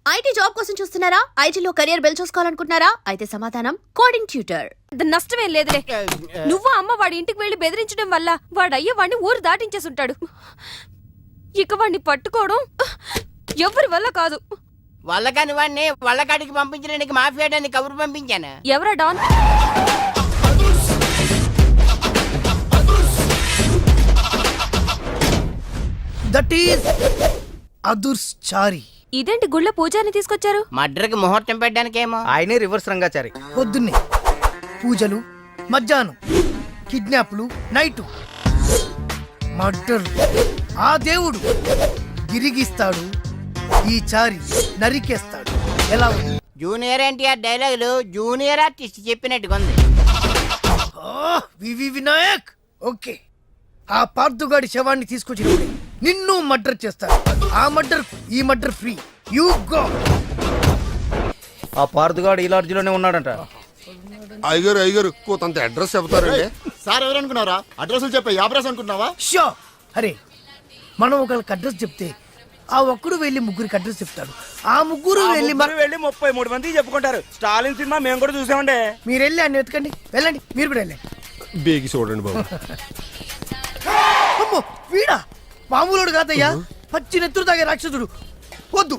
IT job కోసం చూస్తున్నారా? ఐటీలో కెరియర్ బిల్డ్ చూసుకోవాలనుకుంటున్నారా? అయితే సమాధానం కోడింగ్ ట్యూటర్. నష్టమేం లేదులే. నువ్వు అమ్మ వాడి ఇంటికి వెళ్లి బెదిరించడం వల్ల వాడయ్య వాడిని ఊరు దాటించేసి ఉంటాడు. ఇక వాడిని పట్టుకోవడం ఎవరి వల్ల కాదు. వాళ్ళకాని వాడిని వాళ్ళకాడికి పంపించడానికి మాఫియాడానికి కబురు పంపించాను. ఎవరా డాన్? దట్ ఈస్ అదుర్స్ చారి. ఇదేంటి గుళ్ళ పూజారిని తీసుకొచ్చారు? మర్డర్కి ముహూర్తం పెట్టడానికేమో. ఆయనే రివర్స్ రంగాచారి. పొద్దున్నే పూజలు, మధ్యాహ్నం కిడ్నాప్లు, నైటు మర్డర్. ఆ దేవుడు గిరిగిస్తాడు, ఈ చారి నరికేస్తాడు. ఎలా ఉంది? జూనియర్ ఎన్టీఆర్ డైలాగులు జూనియర్ ఆర్టిస్ట్ చెప్పినట్టుగా ఉంది. వివి వినాయక్. ఓకే, ఆ పార్థుగాడి శవాన్ని తీసుకొచ్చినప్పుడు నిన్ను మర్డర్ చేస్తాడు. ఆ మర్డర్ ఈ మర్డర్ ఫ్రీ. You go. ఆ పార్థుగాడు ఈ లాడ్జిలోనే ఉన్నాడంట. అయ్యగారు కొంత అడ్రస్ చెప్తారండి. సార్ ఎవరనుకున్నారా? అడ్రస్లు చెప్పే యాబ్రాస్ అనుకుంటున్నావా? షో. అరే, మనం ఒకరికి అడ్రస్ చెప్తే ఆ ఒక్కడు వెళ్ళి ముగ్గురికి అడ్రస్ చెప్తాడు. ఆ ముగ్గురు వెళ్ళి 33 మంది చెప్పుకుంటారు. స్టాలిన్ సినిమా మేము కూడా చూసామండి. మీరు వెళ్ళి అన్ని వెతకండి. వెళ్ళండి, మీరు కూడా వెళ్ళండి. బేగి చూడండి బాబు. అమ్మో, వీడా మామూలుడు కాదయ్యా, పచ్చి నెత్తురు తాగే రాక్షసుడు. వద్దు,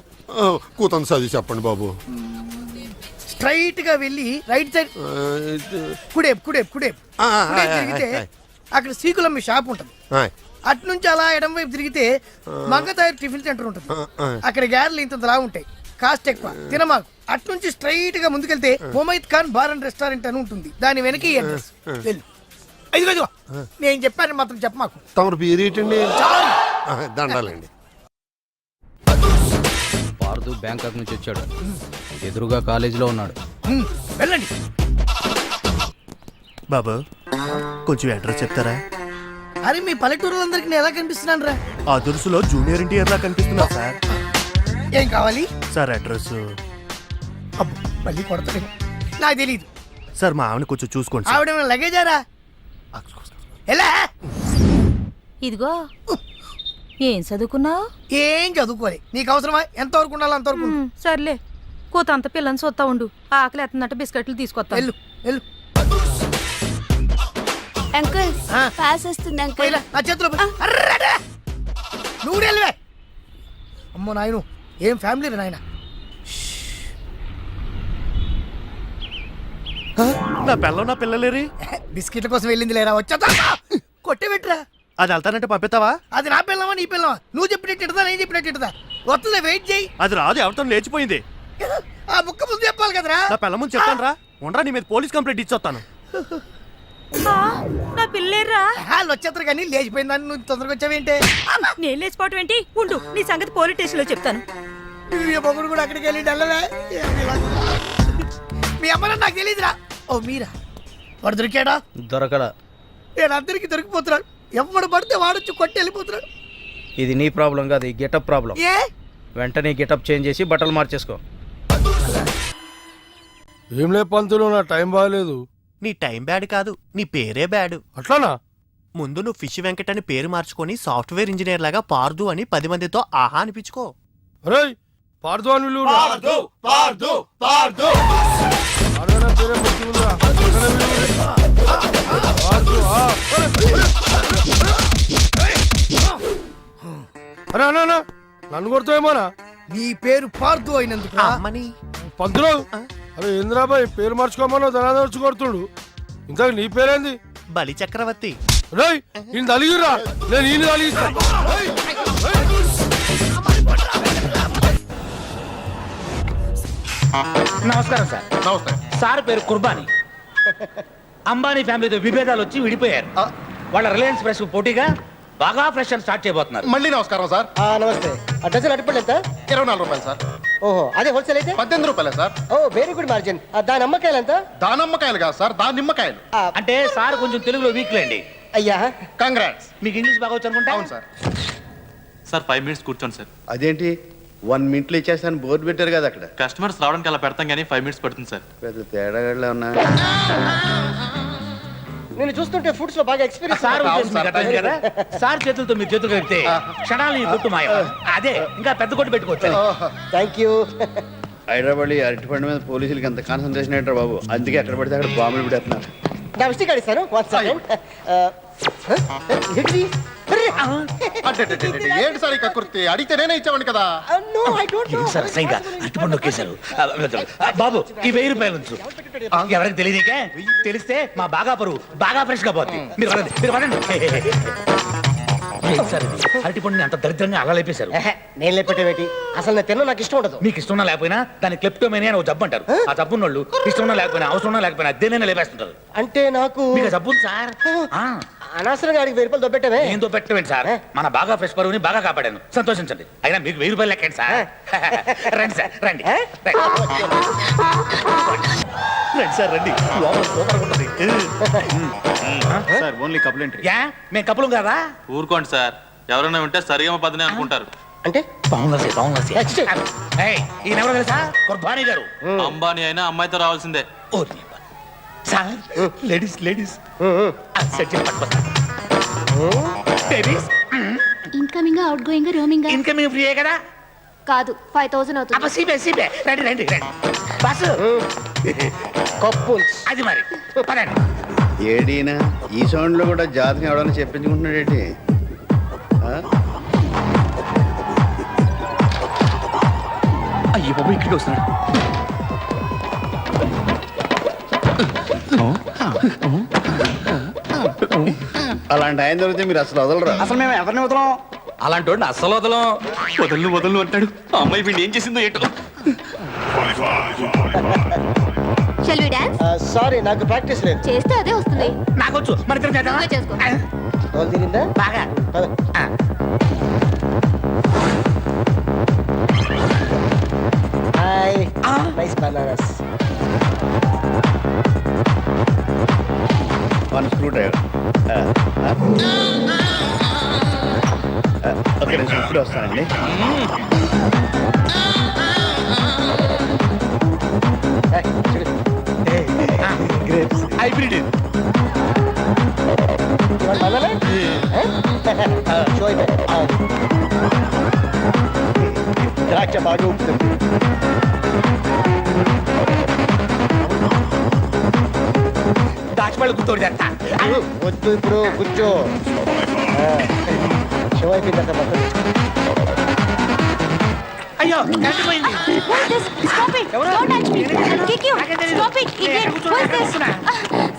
కూతంత చదివి చెప్పండి బాబు. స్ట్రైట్ గా వెళ్ళి రైట్ సైడ్ కుడేపు కుడేపు కుడేపు తిరిగితే అక్కడ సీకులమ్మి షాప్ ఉంటుంది. అటు నుంచి అలా ఎడం వైపు తిరిగితే మంగతాయి టిఫిన్ సెంటర్ ఉంటుంది. అక్కడ గ్యారెలు ఇంత లా ఉంటాయి, కాస్ట్ ఎక్కువ, తినమాకు. అటు నుంచి స్ట్రైట్ గా ముందుకెళ్తే మొమైద్ ఖాన్ బార్ అండ్ రెస్టారెంట్ అని ఉంటుంది. దాని వెనక ఈ అడ్రస్. వెళ్ళు. ఇదిగో నేను చెప్పాను మాత్రం చెప్పమాకు. తమరు పేరు ఏంటండి? దండాలండి. పార్థు బ్యాంకాక్ నుంచి వచ్చాడు. ఎదురుగా కాలేజీలో ఉన్నాడు. వెళ్ళండి. బాబు కొంచెం అడ్రస్ చెప్తారా? అరే, మీ పల్లెటూరులందరికీ నేను ఎలా కనిపిస్తున్నాను రా? ఆ దురుసులో జూనియర్ ఎన్టీఆర్ లా కనిపిస్తున్నా సార్. ఏం కావాలి సార్ అడ్రస్? అబ్బో, మళ్ళీ కొడతాడు. నాకు తెలీదు సార్, మా ఆవిడ కొంచెం చూసుకోండి సార్. ఆవిడేమైనా లగేజారా? ఎలా? ఇదిగో, ఏం చదువుకున్నావు? ఏం చదువుకోలే. నీకు అవసరమా? ఎంతవరకు ఉండాలి అంతవరకు ఉండు. సర్లే, కోతంత పిల్లని చూస్తా ఉండు. ఆకలి ఎత్తున్నట్టు బిస్కెట్లు తీసుకొస్తా. వెళ్ళు వెళ్ళు. అంకుల్ ఆ. పాస్ వస్తుంది అంకుల్. పోయిలా, నా చేతిలో పోయి. అర్రడా! నువ్వు వెళ్ళవే. అమ్మో నాయను, ఏం ఫ్యామిలీ నాయన. నా పిల్ల నా పిల్లలేరి. బిస్కెట్ల కోసం వెళ్ళింది లేరా? వచ్చా కొట్టే పెట్టరా. అది వెళ్తానంటే పంపిస్తావా? అది నా పిల్లవా నీ పిల్లవా? నువ్వు చెప్పినట్టు ఇడదా, నేను చెప్పినట్టు ఇడదా? వస్తుందా? వెయిట్ చేయి. అది రాదు, ఎవరితో లేచిపోయింది. ఆ బుక్క ముందు చెప్పాలి కదరా. నా పిల్ల ముందు చెప్తాను రా. ఉండరా, నీ మీద పోలీస్ కంప్లైంట్ ఇచ్చొస్తాను. నా పిల్లేరా? వాళ్ళు వచ్చేస్తారు కానీ లేచిపోయిందని నువ్వు తొందరగా వచ్చావేంటే? నేను లేచిపోవటం ఏంటి? ఉండు, నీ సంగతి పోలీస్ స్టేషన్ లో చెప్తాను. పొగడు కూడా అక్కడికి వెళ్ళి డల్లవే. మీ అమ్మ నాకు తెలియదురా. ఓ మీరా? వాడు దొరికాడా? దొరకడా. నేను అందరికి దొరికిపోతున్నాడు. ఎవడు పడితే వాడొచ్చి కొట్టి వెళ్ళిపోతున్నాడు. ఇది నీ ప్రాబ్లం కాదు, ఈ గెటప్ ప్రాబ్లం. ఏ? వెంటనే గెటప్ చేంజ్ చేసి బట్టలు మార్చేసుకో. ఏం లే పంతులు, నా టైం బాగాలేదు. నీ టైం బ్యాడ్ కాదు, నీ పేరే బ్యాడ్. అట్లానా? ముందు నువ్వు ఫిష్ వెంకట్ అని పేరు మార్చుకొని సాఫ్ట్వేర్ ఇంజనీర్ లాగా పార్దు అని 10 మందితో ఆహా అనిపించుకో. అరే పార్దు అని విలువ. అరే అన్నా, నన్ను కొడతావేమోనా? నీ పేరు పార్దు అయినందుకు అమ్మని పంతులు. అరే ఇంద్రాబాయ్ పేరు మార్చుకోమన్నా ధనాదర్చి కొడుతుడు. ఇంత నీ పేరేంది? బలి చక్రవర్తి. రేయ్, ఈయన తలిగిరా, నేను ఈయన తలిగిస్తా. నమస్కారం సార్. నమస్తే సార్ పేరు కుర్బానీ. అంబానీ ఫ్యామిలీతో విభేదాలు వచ్చి విడిపోయారు. వాళ్ళ రిలయన్స్ ఫ్రెష్ పోటీగా బాగా ఫ్రెష్ అని స్టార్ట్ చేయబోతున్నారు. మళ్ళీ నమస్కారం సార్. నమస్తే. డజన్ అరటిపళ్ళు ఎంత? 24 రూపాయలు సార్. ఓహో, అదే హోల్సేల్ అయితే 18 రూపాయలే సార్. ఓ వెరీ గుడ్ మార్జిన్. దాని అమ్మకాయలు ఎంత? దానిమ్మకాయలు కాదు సార్, నిమ్మకాయలు. అంటే సార్ కొంచెం తెలుగులో వీక్ లేండి. అయ్యా కంగ్రాట్స్. మీకు ఇంగ్లీష్ బాగా వచ్చు అనుకుంటా. అవును సార్. సార్ 5 మినిట్స్ కూర్చోండి సార్. అదేంటి 1 మినిట్లో ఇచ్చేస్తాను బోర్డు పెట్టారు కదా అక్కడ. కస్టమర్స్ రావడానికి అలా పెడతాం కానీ 5 మినిట్స్ పడుతుంది సార్. పెద్ద తేడాగా ఉన్నా. నేను చూస్తుంటే ఫుడ్స్ లో బాగా ఎక్స్పీరియన్స్. సార్ ఉద్దేశం మీకు అర్థమైంది కదా. సార్ చేతులతో మీరు చేతులు కలిపితే క్షణాలు ఈ కొట్టు మాయం. అదే ఇంకా పెద్ద కొట్టు పెట్టుకోవచ్చు. Thank you. హైదరాబాద్ అరటిపండు మీద పోలీసులకి ఎంత కాన్సన్ట్రేషన్ ఏంటారు బాబు, అందుకే ఎక్కడ పడితే అక్కడ బాంబులు పెడుతున్నారు. నా విసిట్ కార్డు ఇస్తాను. One second. ఏంటి సార్ ఇక కుర్తి అడిగితే నేనే ఇచ్చామండి కదా. No I don't know. Sir సైగా అరటిపండు నొక్కేశారు. బాబు ఈ 1000 రూపాయలు ఉంచు. ఎవరికి తెలియదుకే, తెలిస్తే మా బాగా పరువు బాగా ఫ్రెష్ గా పోతుంది. మీరు పడండి, మీరు పడండి. సార్ అరటిపండుని అంత దరిద్రంగా అలా లేపేశారు. నేను లేపెట్టేవేటి? అసలు నేను తిన్నా, నాకు ఇష్టం ఉండదు. మీకు ఇష్టం ఉన్నా లేకపోయినా దాన్ని క్లెప్టోమేనియా అని ఒక జబ్బు అంటారు. ఆ జబ్బు ఉన్నోళ్ళు ఇష్టం ఉన్నా లేకపోయినా అవసరం ఉన్నా లేకపోయినా అదేనైనా లేపేస్తుంటారు. అంటే నాకు మీకు ఆ జబ్బు ఉంది సార్. అనవసరంగా అడిగి 1000 రూపాయలు దొబ్బెట్టమే. ఏందో పెట్టవేంటి సార్, మన బాగా ఫ్రెష్ పరువుని బాగా కాపాడాను, సంతోషించండి. అయినా మీకు 1000 రూపాయలు లెక్కండి సార్. రండి సార్, రండి రండి సార్, రండి. లోపల సూపర్గా ఉంటుంది. Sir only complaint. యా మేము కప్పులం కదా. ఊరుకోండి సార్, ఎవరైనా ఉంటే సరిగమ పదనే అనుకుంటారు. అంటే బాగుంది బాగుంది. ఈయన ఎవరో తెలుసా, కుర్బానీ గారు. అంబానీ అయినా అమ్మాయితో రావాల్సిందే. Sir ladies ladies babies incoming outgoing roaming incoming ఫ్రీయే కదా. కాదు 5000 అవుతుంది. అబ్బా సీబే సీబే, రండి రండి రండి. బస్సు కప్పు అది మరి పదండి. ఏడీనా ఈ సౌండ్ లో కూడా జాతకం ఎవడన్నా చెప్పించుకుంటున్నాడేంటి? అయ్యో బాబు ఇక్కడికి వస్తున్నాడు. అలాంటి ఆయన దొరికితే మీరు అసలు వదలరా. అసలు మేము ఎవరిని వదలం? అలాంటి వాడిని అస్సలు వదలం. వదలు వదలు అంటాడు. ఆ అమ్మాయి వీడిని ఏం చేసిందో ఏంటో. Shall we dance? సారీ, నాకు ప్రాక్టీస్ లేదు. చేస్తే అదే వస్తుంది. నాకొచ్చు మరి ఇద్దరం చేద్దామా? నువ్వే చేసుకో. వాళ్ళు తిరిందా? బాగా hi, nice bananas. One screw driver. ఒక నిమిషం ఇప్పుడు వస్తానండి. హైబ్రిడ్. ద్రాక్ష బాగా ఉంటుంది. దాచిపళ్ళు గుర్తోడు చేస్తా. వద్దు, ఇప్పుడు కూర్చో. షో అయిపోయిందంట మొత్తం. అయ్యో కరెంట్ పోయింది. What is this? Stop it! Don't touch me! I'll kick you! Stop it! Idiot! What is this?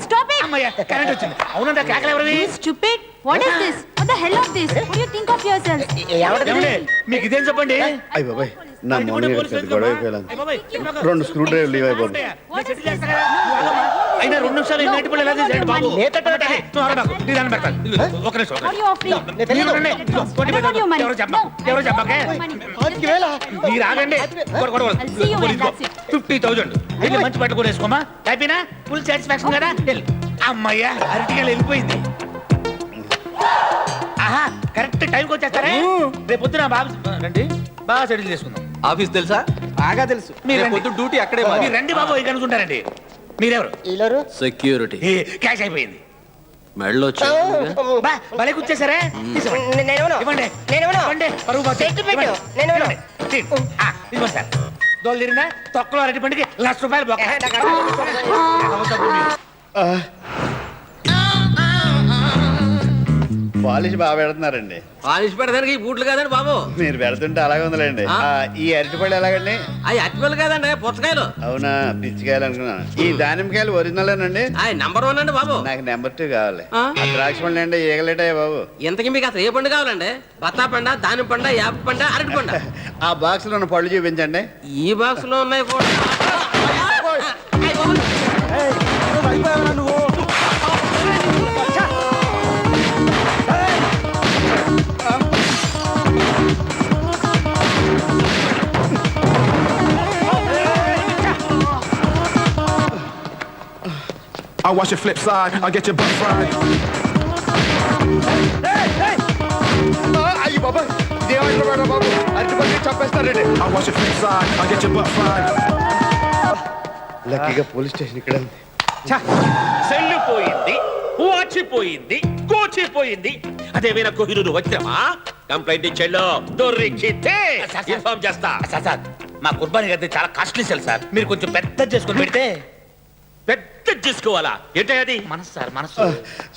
Stop it! అమ్మయ్య కరెంట్ వచ్చింది. అవునంటే కేకలు ఎవరివి? Stupid! What is this? What the hell of this? What do you think of yourself? ఏమండి మీకు ఇదేం చెప్పండి. అయ్యి బాబాయ్, నా మొన్న పెద్ద గొడవ అయిపోయాను. 2 స్క్రూ డ్రైవర్లు ఇవ్వాలి బాబు. అయినా 2 నిమిషాలు ఇన్ని అరటిపళ్ళు ఎలా చేశాడు బాబు? ఒక నిమిషం. Are you offering? ఎవరో చెప్పకే. మీరు ఆగండి. I'll see you when that's it. 50,000 వెళ్ళి మంచి పట్టుకొని వేసుకోమా. హ్యాపీనా? ఫుల్ సాటిస్ఫాక్షన్ కదా. అమ్మయ్యా అరటికాయలు వెళ్ళిపోయింది. ఆహా కరెక్ట్ టైంకి వచ్చేస్తారే. రేపు పొద్దున బాబు రండి, బాగా సెటిల్ చేసుకుందాం. ఆఫీస్ తెలుసా? బాగా తెలుసు. మీరు పొద్దు డ్యూటీ అక్కడే. మీరు రండి బాబు, ఇక్కడ అనుకుంటారండి. మీరెవరు? వీళ్ళరు సెక్యూరిటీ. క్యాష్ అయిపోయింది. మెడలో బా భలే కూర్చేసారే. ఇవ్వండి ఇవ్వండి. పరుగు పోతే. ఇవ్వండి. ఇదిగోండి సార్. దోలు తిరిగిందా? తొక్కలో అరటి పండుగ ₹1,00,000 బొక్క. పాలిష్ బాగా పెడుతున్నారండి. పాలిష్ పెడతానికి ఈ బూట్లు కాదండి బాబు. మీరు పెడుతుంటే అలాగే ఉందిలేండి. ఈ అరటిపళ్ళు ఎలాగండి? అవి అట్టిపళ్ళు కాదండి, పుచ్చకాయలు. అవునా, పిచ్చికాయలు అనుకున్నాను. ఈ దానిమ్మకాయలు ఒరిజినలేనండి? నంబర్ 1 అండి బాబు. నాకు నెంబర్ 2 కావాలి. ఆ ద్రాక్ష పండు అండి, ఈగలేటాయి బాబు. ఇంతకీ మీకు అసలు ఏ పండు కావాలండి? బత్తా పండ, దానిమ్మ పండ, యాప పండ, అరటి పండ? ఆ బాక్స్ లో ఉన్న పళ్ళు చూపించండి. ఈ బాక్స్ లో ఉన్నాయి కూడా. I watch your flip side, I get your butt fried. అయ్యి బాబా, ఇదేమైనా మేడం బాబు, అరటిపళ్ళు చంపేస్తారండి. I watch your flip side, I get your butt fried. లక్కీగా పోలీస్ స్టేషన్ ఇక్కడ ఉంది. సెల్లు పోయింది, వాచిపోయింది కోచిపోయింది అదేమైనా కోహినూరు వజ్రమా? కంప్లైంట్ ఇచ్చేళ్ళు దొరికితే ఇన్ఫార్మ్ చేస్తా. సార్ మా కుర్బానీ గది చాలా కాస్ట్లీ సెల్ సార్, మీరు కొంచెం పెద్ద చేసుకొని పెడితే. పెద్ద చేసుకోవాలా? ఏంటి అది? మనసు సార్, మనసు.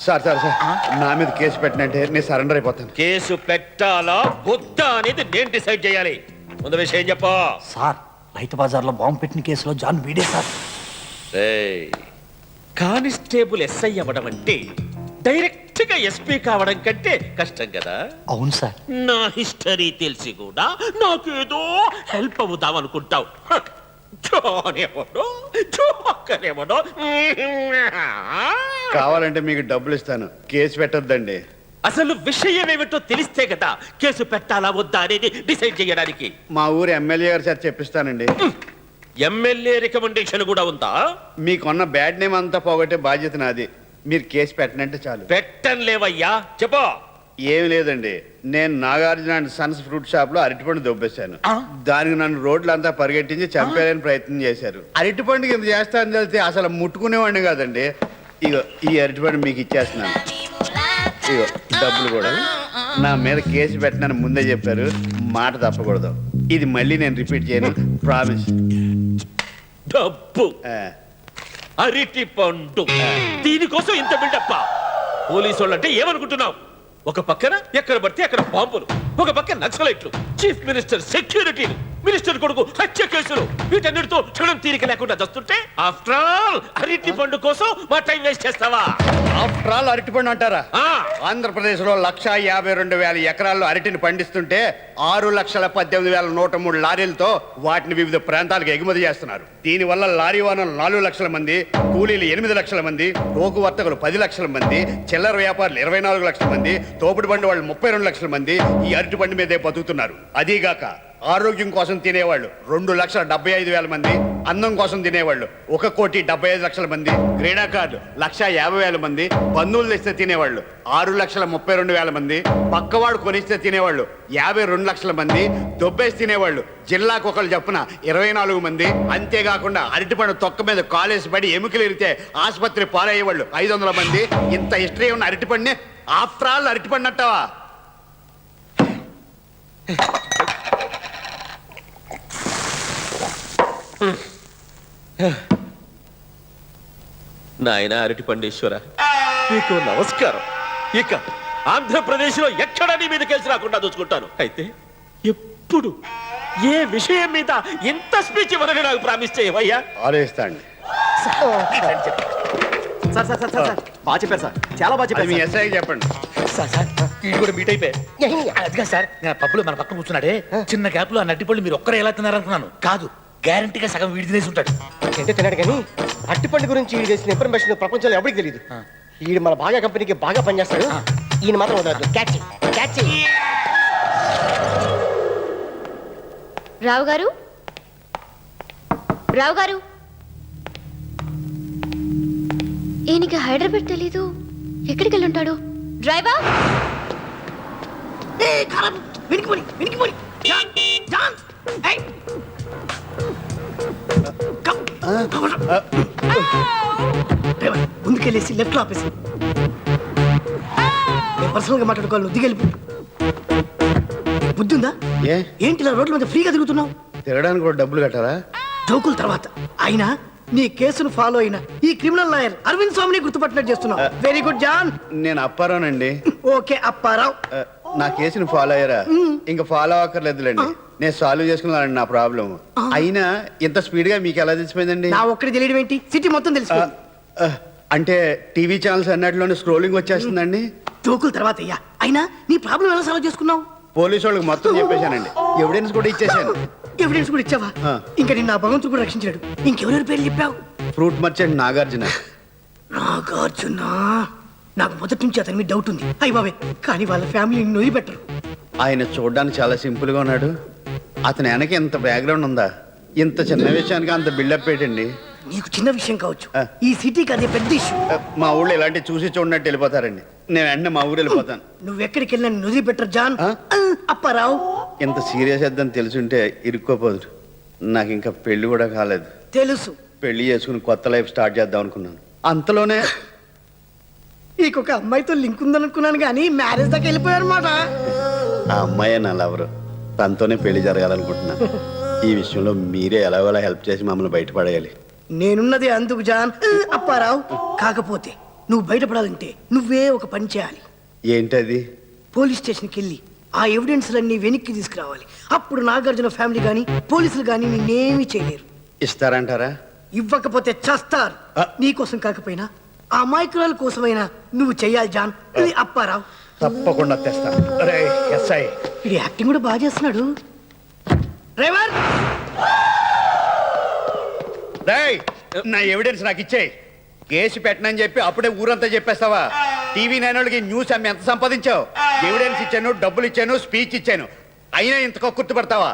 సార్ సార్ సార్ నా మీద కేసు పెట్టినంటే నేను సరెండర్ అయిపోతాను. కేసు పెట్టాలా వద్దా అనేది నేను డిసైడ్ చేయాలి. ముందు విషయం చెప్పు. సార్ రైతు బజార్లో బాంబు పెట్టిన కేసులో జాన్ వీడే సార్. కానిస్టేబుల్ ఎస్ఐ అవ్వడం అంటే డైరెక్ట్ గా ఎస్పీ కావడం కంటే కష్టం కదా. అవును సార్. నా హిస్టరీ తెలిసి కూడా నాకేదో హెల్ప్ అవుదాం అనుకుంటావు. కావాలంటే మీకు డబ్బులు ఇస్తాను, కేసు పెట్టొద్దండి. అసలు విషయం ఏమిటో తెలిస్తే కదా కేసు పెట్టాలా వద్దా అనేది డిసైడ్ చేయడానికి. మా ఊరు ఎమ్మెల్యే గారు సార్ చెప్పిస్తానండి. ఎమ్మెల్యే రికమెండేషన్ కూడా ఉందా? మీకున్న బ్యాడ్ నేమ్ అంతా పోగొట్టే బాధ్యత నాది. మీరు కేసు పెట్టనంటే చాలు. పెట్టం లేవయ్యా, చెప్పు. ఏమి లేదండి, నేను Nagarjuna and Sons fruit shop లో అరటిపండు దొబ్బేశాను. దానికి నన్ను రోడ్లంతా పరిగెట్టించి చంపేయాలని ప్రయత్నం చేశారు. అరటిపండుకి ఇంత చేస్తానని తెలిస్తే అసలు ముట్టుకునేవాడిని కాదండి. ఇగో ఈ అరటిపండు మీకు ఇచ్చేస్తున్నాను. ఇగో డబ్బులు కూడా. నా మీద కేసు పెట్టనని ముందే చెప్పారు, మాట తప్పకూడదు. ఇది మళ్ళీ నేను రిపీట్ చేయను, ప్రామిస్. డబ్బు, అరటి పండు, దీనికోసం ఇంత బిల్డప్ప? పోలీసు వాళ్ళంటే ఏమనుకుంటున్నావు? ఒక పక్కన ఎక్కడ పడితే అక్కడ బాంబులు, ఒక పక్కన నక్సలైట్లు, చీఫ్ మినిస్టర్ సెక్యూరిటీలు, మినిస్టర్ కొడుకు హత్య కేసులు, వీటన్నిటితో క్షణం తీరిక లేకుండా వస్తుంటే ఆఫ్టర్ ఆల్ అరటి పండు కోసం మా టైం వేస్ట్ చేస్తావా? ఆఫ్టర్ ఆల్ అరటిపండు అంటారా? ఆంధ్రప్రదేశ్ లో 1,52,000 ఎకరాల్లో అరటిని పండిస్తుంటే 6,18,103 లారీలతో వాటిని వివిధ ప్రాంతాలకు ఎగుమతి చేస్తున్నారు. దీనివల్ల లారీ ఓనర్లు 4 లక్షల మంది, కూలీలు 8 లక్షల మంది, టోకు వర్తకులు 10 లక్షల మంది, చిల్లర వ్యాపారులు 24 లక్షల మంది, తోపుడు బండి వాళ్ళు 32 లక్షల మంది ఈ అరటి పండు మీదే బతుకుతున్నారు. అదీగాక ఆరోగ్యం కోసం తినేవాళ్ళు 2,75,000 మంది, అన్నం కోసం తినేవాళ్ళు 1,75,00,000 మంది, క్రీడాకారులు 1,50,000 మంది, బంధువులు తెస్తే తినేవాళ్ళు 6,32,000 మంది, పక్కవాడు కొనిస్తే తినేవాళ్ళు 52 లక్షల మంది, దొబ్బేసి తినేవాళ్ళు జిల్లాకు ఒకళ్ళు చొప్పున 24 మంది. అంతేకాకుండా అరటిపండు తొక్క మీద కాలేసి పడి ఎముకలు ఇరితే ఆసుపత్రి పాలయ్యేవాళ్ళు 500 మంది. ఇంత హిస్టరీ ఉన్న అరటిపండుని ఆఫ్టర్ ఆల్ అరటిపండు అంటావా? నాయన అరటి పండేశ్వర, నీకు నమస్కారం. ఇక ఆంధ్రప్రదేశ్ లో ఎక్కడ నీ మీద కేసు రాకుండా చూసుకుంటాను. అయితే ఎప్పుడు ఏ విషయం మీద ఎంత స్పీచ్ ఇవ్వాలని నాకు ప్రామిస్ చేయవయ్యా? ఆలోచిస్తా అండి. బాగా చెప్పారు సార్, చాలా బాగా చెప్పారు. మీ ఎస్ఐ చెప్పండి. సార్ సార్ వీడు కూడా మీట్ అయిపోయి అదిగా సార్, నేను పప్పులో మన పక్కన కూర్చున్నాడే, చిన్న గ్యాప్ లో ఆ నట్టిపళ్ళు మీరు ఒక్కరే ఎలా తిన్నారనుకున్నాను. కాదు, గ్యారంటీగా సగం వీడి తినేసి ఉంటాడు. ఏంటో తిన్నాడు కానీ అరటిపండు గురించి చేసిన ఇన్ఫర్మేషన్ ప్రపంచంలో ఎవరికి తెలియదు. ఈడు మన బాగా కంపెనీకి బాగా పనిచేస్తాడు. ఈయన మాత్రం వదలదు. Catch catch. రావు గారు, రావు గారు, ఈయనకి హైదరాబాద్ తెలీదు, ఎక్కడికి వెళ్ళి ఉంటాడు? డ్రైవర్, ముందుకెళ్ళేసి లెఫ్ట్ లో ఆపేసి నేను పర్సనల్ గా మాట్లాడుకోవాలి. నువ్వు దిగెళ్ళి. బుద్ధి ఉందా? ఏంటి ఇలా రోడ్ల మీద ఫ్రీగా తిరుగుతున్నావు? తిరగడానికి కూడా డబ్బులు కట్టారా? జోకుల తర్వాత అయినా నీ కేసును ఫాలో అయిన ఈ క్రిమినల్ లాయర్ అరవింద్ స్వామిని గుర్తుపట్టినట్టు చేస్తున్నావు. Very good John. నేను అప్పారావునండి. ఓకే అప్పారావు. నా కేసును ఫాలో అయ్యారా? ఇంకా ఫాలో అక్కర్లేదులేండి, నేను సాల్వ్ చేసుకున్నానండి నా ప్రాబ్లం. అయినా ఇంత స్పీడ్ గా మీకు ఎలా తెలిసిపోయిందండి? నా ఒక్కడి తెలియడం ఏంటి, సిటీ మొత్తం తెలుసు. అంటే టీవీ ఛానల్స్ అన్నట్లోనే స్క్రోలింగ్ వచ్చేస్తుందండి. జోకుల తర్వాత అయ్యా, అయినా నీ ప్రాబ్లం ఎలా సాల్వ్ చేసుకున్నావు? పోలీసు వాళ్ళకి మొత్తం చెప్పేశానండి, ఎవిడెన్స్ కూడా ఇచ్చేసాను. ఎవిడెన్స్ కూడా ఇచ్చావా? ఇంకా నిన్న ఆ భగవంతుడు కూడా రక్షించాడు. ఇంకెవరెవరి పేర్లు చెప్పావు? Fruit merchant Nagarjuna. నాగార్జున, నాకు మొదటి నుంచి అతని మీద డౌట్ ఉంది. అయ్య బాబే, కానీ వాళ్ళ ఫ్యామిలీని నొయ్యి పెట్టరు. ఆయన చూడడానికి చాలా సింపుల్ గా ఉన్నాడు. అతని వెనక ఇంత బ్యాక్గ్రౌండ్ ఉందా? ఇంత చిన్న విషయానికి అంత బిల్డప్ ఏంటండి? నీకు చిన్న విషయం కావచ్చు, ఈ సిటీకి అదే పెద్ద ఇష్యూ. మా ఊళ్ళో ఇలాంటి చూసి చూడనట్టు వెళ్ళిపోతారండి. నేను వెంటనే మా ఊరు వెళ్ళిపోతాను. నువ్వు ఎక్కడికి వెళ్ళినా వదిలి పెట్టరు జాన్. అప్పారావు, ఇంత సీరియస్ వద్దని తెలుసుంటే ఇరుక్కోపోదు. నాకు ఇంకా పెళ్లి కూడా కాలేదు. తెలుసు. పెళ్లి చేసుకుని కొత్త లైఫ్ స్టార్ట్ చేద్దాం అనుకున్నాను. అంతలోనే ఇంకొక అమ్మాయితో లింక్ ఉందనుకున్నాను కానీ మ్యారేజ్ దాకా వెళ్ళిపోయారు అనమాట. ఆ అమ్మాయి నా లవరు, తనతోనే పెళ్లి జరగాలనుకుంటున్నాను. ఈ విషయంలో మీరే ఎలాగోలా హెల్ప్ చేసి మమ్మల్ని బయటపడేయాలి. నేనున్నది అందుకు జాన్ అప్పారావు. కాకపోతే నువ్వు బయటపడాలంటే నువ్వే ఒక పని చేయాలి. ఏంటది? పోలీస్ స్టేషన్కి వెళ్ళి ఆ ఎవిడెన్స్లన్నీ వెనక్కి తీసుకురావాలి. అప్పుడు నాగార్జున ఫ్యామిలీ కానీ పోలీసులు కానీ నిన్నేమీ చేయలేరు. ఇస్తారంటారా? ఇవ్వకపోతే చస్తారు. నీకోసం కాకపోయినా ఆ అమాయకురాల కోసమైనా నువ్వు చెయ్యాలి జాన్. ఇది అప్పారావు. తప్పకుండా తెస్తాను. అరే ఎస్ఐ, ఇది యాక్టింగ్ కూడా బాగా చేస్తున్నాడు. డ్రైవర్, రేయ్, నా ఎవిడెన్స్ నాకు ఇచ్చేయి. కేసు పెట్టనని చెప్పి అప్పుడే ఊరంతా చెప్పేస్తావా? టీవీ నైన్కి న్యూస్ అమ్మి ఎంత సంపాదించావు? ఎవిడెన్స్ ఇచ్చాను, డబ్బులు ఇచ్చాను, స్పీచ్ ఇచ్చాను, అయినా ఇంతకు గుర్తుపడతావా?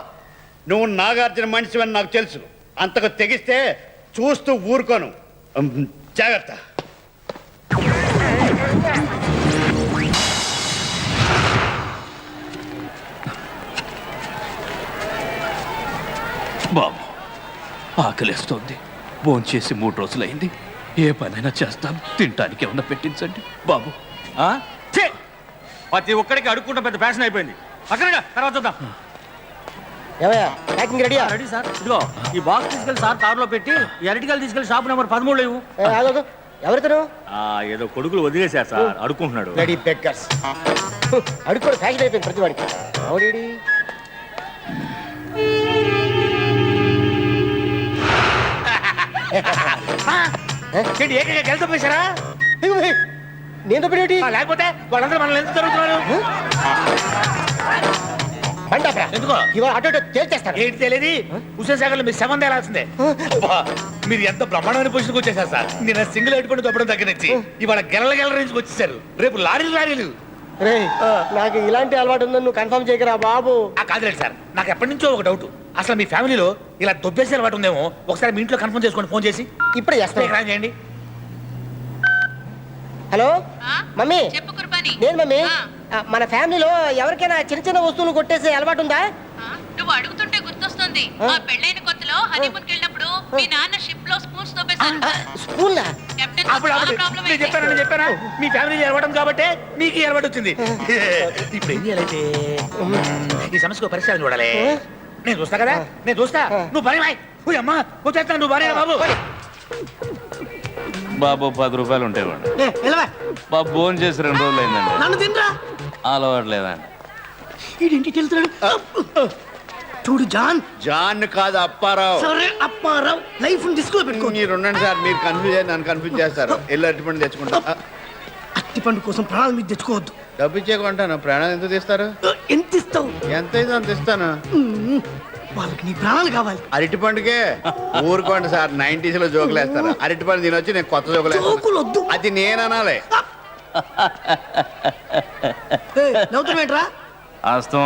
నువ్వు నాగార్జున మనిషివని నాకు తెలుసు. అంతకు తెగిస్తే చూస్తూ ఊరుకోను. జాగ్రత్త. బాబు, ఆకలిస్తోంది. భోంచేసి 3 రోజులైంది. ఏ పనైనా చేస్తాను, తినటానికి ఏమన్నా పెట్టించండి బాబు. ప్రతి ఒక్కడికి అడుక్కుంటా పెద్ద ఫ్యాషన్ అయిపోయింది. అక్కడ తర్వాత చూద్దాం. ఏమయ్యా ప్యాకింగ్ రెడీయా? Ready sir. ఇదిగో ఈ బాక్స్ తీసుకెళ్ళి సార్ కారులో పెట్టి ఈ అరటికలు తీసుకెళ్ళి షాప్ నెంబర్ 13 ఇవ్వు. ఎవరితను? ఏదో కొడుకులు వదిలేశారు సార్, అడుక్కుంటున్నాడు. Ready beggars. అడుక్కోవడం ఫ్యాషన్ అయిపోయింది ప్రతి వాడికి. అవుడేడి గెలుతూ పోసారా? నేను తప్పేటి లేకపోతే వాళ్ళందరూ మనల్ని ఎందుకు జరుగుతున్నారు? ఎందుకో ఇవాళ అటు తేల్చేస్తారు. ఏంటి తెలియదు. హుసేన్ సాగర్ లో మీరు శవం తేలాల్సిందే. మీరు ఎంత బ్రహ్మాండమైన పొజిషన్కి వచ్చేసారు సార్. నేను సింగిల్ పెట్టుకుని దొప్పడం దగ్గర నుంచి ఇవాళ గెల నుంచి వచ్చేసారు. రేపు లారీలు. నాకు ఇలాంటి అలవాటు ఉందని నువ్వు కన్ఫర్మ్ చేయకరా బాబు. కాదులేదు సార్, నాకు ఎప్పటి నుంచో ఒక డౌట్. అసలు మీ ఫ్యామిలీలో ఇలా దొబ్బేసే అలవాటు ఉందేమో. ఒకసారి మీ ఇంట్లో కన్ఫర్మ్ చేసుకోండి, ఫోన్ చేసి. ఇప్పుడే చేస్తాను. చేయండి. హలో మమ్మీ, చెప్పు కుర్బానీ. నేను మమ్మీ. మన ఫ్యామిలీలో ఎవరికైనా చిన్న చిన్న వస్తువులు కొట్టేసే అలవాటు ఉందా? నువ్వు అడుగుతుంటే గుర్తొస్తుంది. మా పెళ్ళైన కొత్తలో హనీమూన్కి వెళ్ళినప్పుడు మీ నాన్న షిప్ లో స్పూన్స్ తోపేశారు. స్పూన్లా? కెప్టెన్ నేను చెప్పానా మీ ఫ్యామిలీ ఎలవడం కాబట్టి మీకు ఎలవాటు వచ్చింది. ఇప్పుడు ఏం చేయాలైతే ఈ సమస్యకు పరిష్కారం చూడాలి. నేను చూస్తా కదా, నేను చూస్తా. నువ్వు పని అమ్మా వచ్చేస్తా. నువ్వు పని బాబు. బాబు 10 రూపాయలు ఉంటాయి. బాబు భోజనం చేసి 2 రోజులు అయిందండి. నన్ను తినరా. అలవాట్లేదండి. ఏంటి వెళ్తున్నాడు? చూడు జాన్. జాన్ కాదు, అప్పారావు. సరే అప్పారావు. లైఫ్ డిస్కో పెట్టుకో. మీరు ఉండండి సార్, మీరు కన్ఫ్యూజ్ అయ్యి నన్ను కన్ఫ్యూజ్ చేస్తారు. ఎల్లు అరటిపండు తెచ్చుకుంటా. అరటిపండు కోసం ప్రాణాలు మీద తెచ్చుకోవద్దు. డబ్బు ఇచ్చేకుంటాను. ప్రాణం ఎంత తీస్తారు? ఎంత ఇస్తావు? ఎంత అయితే అంత ఇస్తాను. వాళ్ళకి నీ ప్రాణాలు కావాలి. అరటిపండుకే ఊరుకోండి సార్. 90s లో జోకులు వేస్తారు. అరటిపండు తినొచ్చి నేను కొత్త జోకులు వేస్తాను. అది నేను అనాలి. నవ్వుతామేంట్రా?